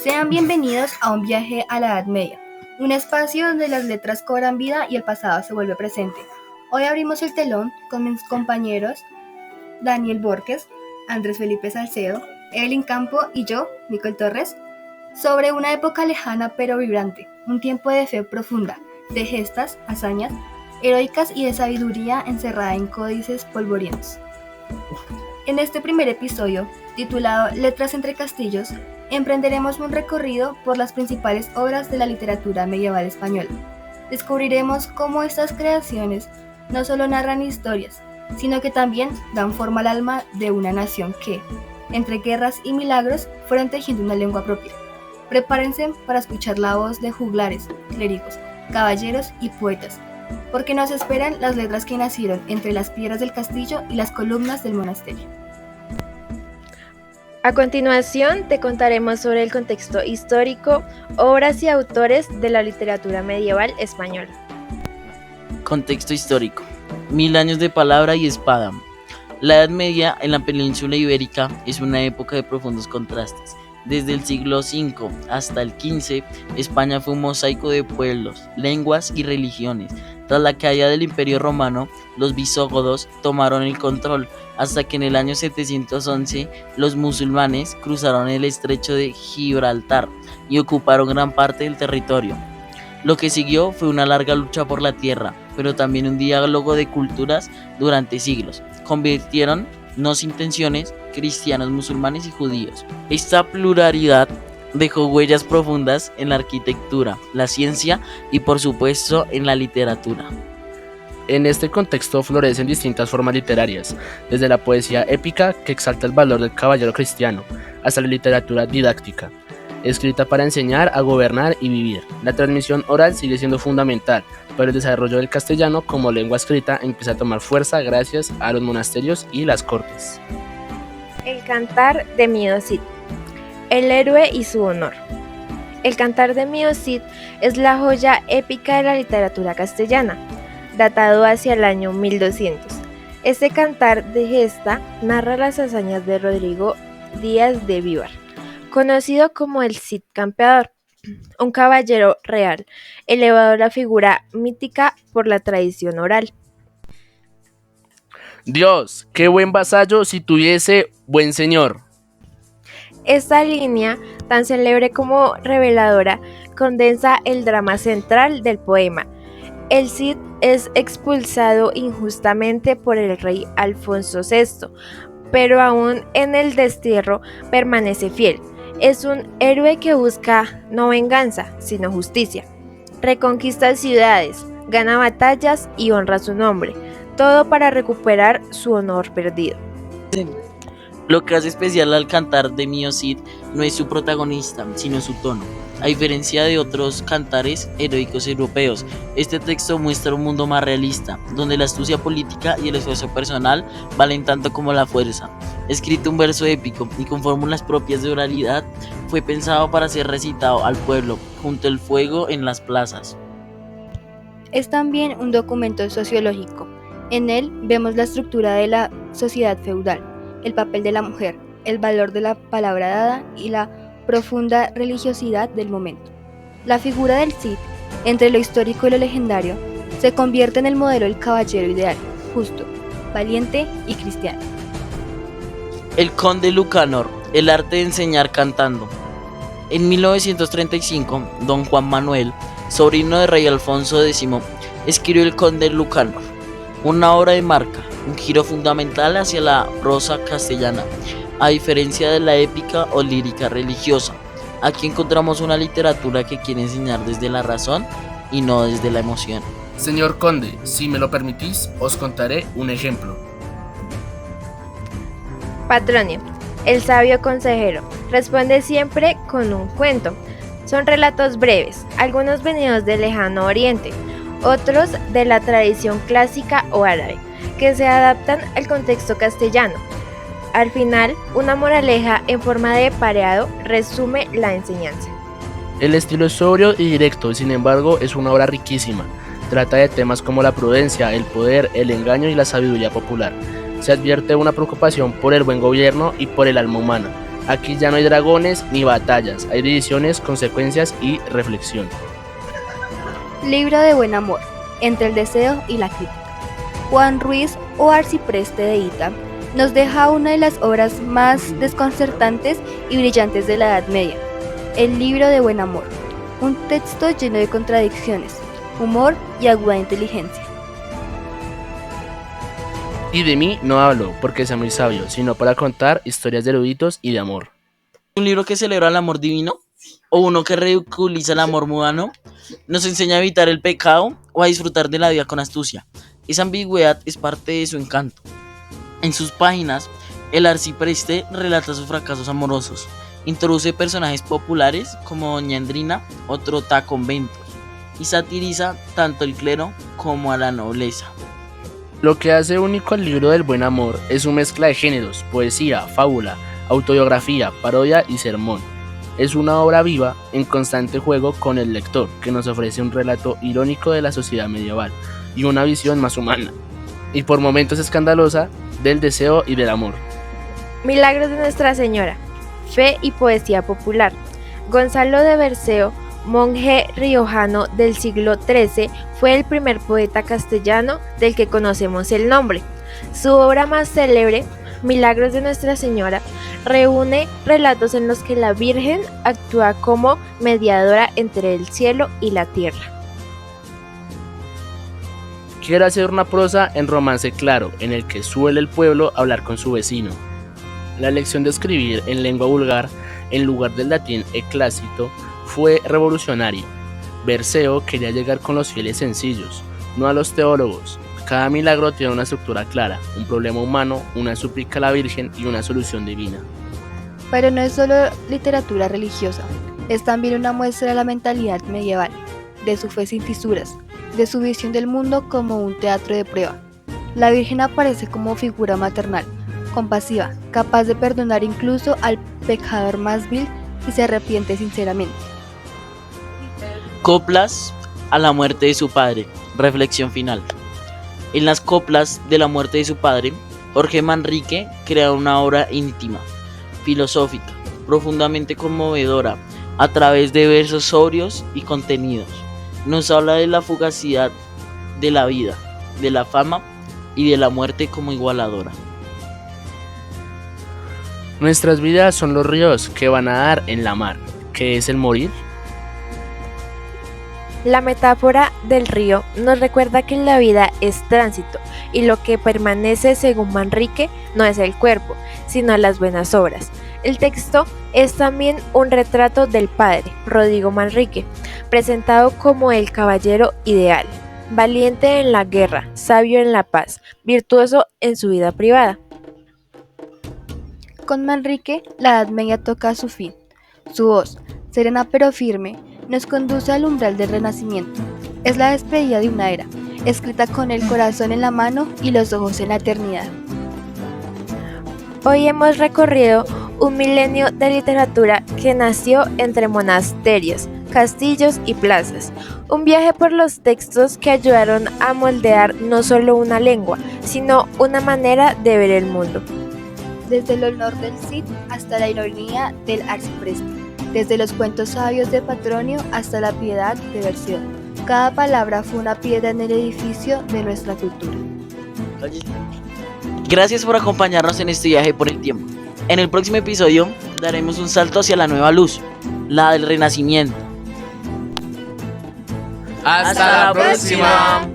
Sean bienvenidos a un viaje a la Edad Media, un espacio donde las letras cobran vida y el pasado se vuelve presente. Hoy abrimos el telón con mis compañeros Daniel Borges, Andrés Felipe Salcedo, Evelyn Campo y yo, Nicole Torres, sobre una época lejana pero vibrante, un tiempo de fe profunda, de gestas, hazañas, heroicas y de sabiduría encerrada en códices polvorientos. En este primer episodio, titulado Letras entre Castillos, emprenderemos un recorrido por las principales obras de la literatura medieval española. Descubriremos cómo estas creaciones no solo narran historias, sino que también dan forma al alma de una nación que, entre guerras y milagros, fueron tejiendo una lengua propia. Prepárense para escuchar la voz de juglares, clérigos, caballeros y poetas, porque nos esperan las letras que nacieron entre las piedras del castillo y las columnas del monasterio. A continuación te contaremos sobre el contexto histórico, obras y autores de la literatura medieval española. Contexto histórico. 1000 años de palabra y espada. La Edad Media en la península ibérica es una época de profundos contrastes. Desde el siglo V hasta el XV, España fue un mosaico de pueblos, lenguas y religiones. Tras la caída del Imperio Romano, los visigodos tomaron el control, hasta que en el año 711 los musulmanes cruzaron el estrecho de Gibraltar y ocuparon gran parte del territorio. Lo que siguió fue una larga lucha por la tierra, pero también un diálogo de culturas durante siglos. Convirtieron, no sin tensiones, cristianos, musulmanes y judíos. Esta pluralidad dejó huellas profundas en la arquitectura, la ciencia y por supuesto en la literatura. En este contexto florecen distintas formas literarias, desde la poesía épica que exalta el valor del caballero cristiano, hasta la literatura didáctica, escrita para enseñar a gobernar y vivir. La transmisión oral sigue siendo fundamental, pero el desarrollo del castellano como lengua escrita empieza a tomar fuerza gracias a los monasterios y las cortes. El Cantar de Mío Cid. El héroe y su honor. El Cantar de Mío Cid es la joya épica de la literatura castellana, datado hacia el año 1200. Este cantar de gesta narra las hazañas de Rodrigo Díaz de Vivar, conocido como el Cid Campeador, un caballero real, elevado a la figura mítica por la tradición oral. Dios, qué buen vasallo si tuviese buen señor. Esta línea, tan célebre como reveladora, condensa el drama central del poema. El Cid es expulsado injustamente por el rey Alfonso VI, pero aún en el destierro permanece fiel. Es un héroe que busca no venganza, sino justicia. Reconquista ciudades, gana batallas y honra su nombre, todo para recuperar su honor perdido. Lo que hace especial al Cantar de Mío Cid no es su protagonista, sino su tono. A diferencia de otros cantares heroicos europeos, este texto muestra un mundo más realista, donde la astucia política y el esfuerzo personal valen tanto como la fuerza. Escrito un verso épico y con fórmulas propias de oralidad, fue pensado para ser recitado al pueblo, junto al fuego en las plazas. Es también un documento sociológico. En él vemos la estructura de la sociedad feudal, el papel de la mujer, el valor de la palabra dada y la profunda religiosidad del momento. La figura del Cid, entre lo histórico y lo legendario, se convierte en el modelo del caballero ideal, justo, valiente y cristiano. El conde Lucanor, el arte de enseñar cantando. En 1935, don Juan Manuel, sobrino del rey Alfonso X, escribió El conde Lucanor, una obra de marca, un giro fundamental hacia la prosa castellana, a diferencia de la épica o lírica religiosa. Aquí encontramos una literatura que quiere enseñar desde la razón y no desde la emoción. Señor conde, si me lo permitís, os contaré un ejemplo. Patronio, el sabio consejero, responde siempre con un cuento. Son relatos breves, algunos venidos del lejano oriente, otros de la tradición clásica o árabe, que se adaptan al contexto castellano. Al final, una moraleja en forma de pareado resume la enseñanza. El estilo es sobrio y directo, sin embargo, es una obra riquísima. Trata de temas como la prudencia, el poder, el engaño y la sabiduría popular. Se advierte una preocupación por el buen gobierno y por el alma humana. Aquí ya no hay dragones ni batallas, hay divisiones, consecuencias y reflexión. Libro de buen amor, entre el deseo y la crítica. Juan Ruiz o Arcipreste de Hita nos deja una de las obras más desconcertantes y brillantes de la Edad Media, el Libro de buen amor, un texto lleno de contradicciones, humor y aguda inteligencia. Y de mí no hablo porque sea muy sabio, sino para contar historias de eruditos y de amor. Un libro que celebra el amor divino o uno que ridiculiza el amor mundano, nos enseña a evitar el pecado o a disfrutar de la vida con astucia. Esa ambigüedad es parte de su encanto. En sus páginas, el arcipreste relata sus fracasos amorosos, introduce personajes populares como Doña Endrina o Trotaconventos y satiriza tanto el clero como a la nobleza. Lo que hace único al libro del buen amor es su mezcla de géneros, poesía, fábula, autobiografía, parodia y sermón. Es una obra viva en constante juego con el lector, que nos ofrece un relato irónico de la sociedad medieval y una visión más humana, y por momentos escandalosa, del deseo y del amor. Milagros de Nuestra Señora, fe y poesía popular. Gonzalo de Berceo, monje riojano del siglo XIII, fue el primer poeta castellano del que conocemos el nombre. Su obra más célebre, Milagros de Nuestra Señora, reúne relatos en los que la Virgen actúa como mediadora entre el cielo y la tierra. Quiere hacer una prosa en romance claro, en el que suele el pueblo hablar con su vecino. La elección de escribir en lengua vulgar, en lugar del latín eclácito, fue revolucionario. Berceo quería llegar con los fieles sencillos, no a los teólogos. Cada milagro tiene una estructura clara, un problema humano, una súplica a la Virgen y una solución divina. Pero no es solo literatura religiosa, es también una muestra de la mentalidad medieval, de su fe sin fisuras, de su visión del mundo como un teatro de prueba. La Virgen aparece como figura maternal, compasiva, capaz de perdonar incluso al pecador más vil y se arrepiente sinceramente. Coplas a la muerte de su padre. Reflexión final. En las coplas de la muerte de su padre, Jorge Manrique crea una obra íntima, filosófica, profundamente conmovedora, a través de versos sobrios y contenidos. Nos habla de la fugacidad de la vida, de la fama y de la muerte como igualadora. Nuestras vidas son los ríos que van a dar en la mar. ¿Qué es el morir? La metáfora del río nos recuerda que la vida es tránsito y lo que permanece, según Manrique, no es el cuerpo, sino las buenas obras. El texto es también un retrato del padre, Rodrigo Manrique, presentado como el caballero ideal, valiente en la guerra, sabio en la paz, virtuoso en su vida privada. Con Manrique, la Edad Media toca a su fin. Su voz, serena pero firme, nos conduce al umbral del Renacimiento. Es la despedida de una era, escrita con el corazón en la mano y los ojos en la eternidad. Hoy hemos recorrido un milenio de literatura que nació entre monasterios, castillos y plazas. Un viaje por los textos que ayudaron a moldear no solo una lengua, sino una manera de ver el mundo. Desde el honor del Cid hasta la ironía del arcipreste, desde los cuentos sabios de Patronio hasta la piedad de Berceo. Cada palabra fue una piedra en el edificio de nuestra cultura. Gracias por acompañarnos en este viaje por el tiempo. En el próximo episodio daremos un salto hacia la nueva luz, la del Renacimiento. ¡Hasta la próxima!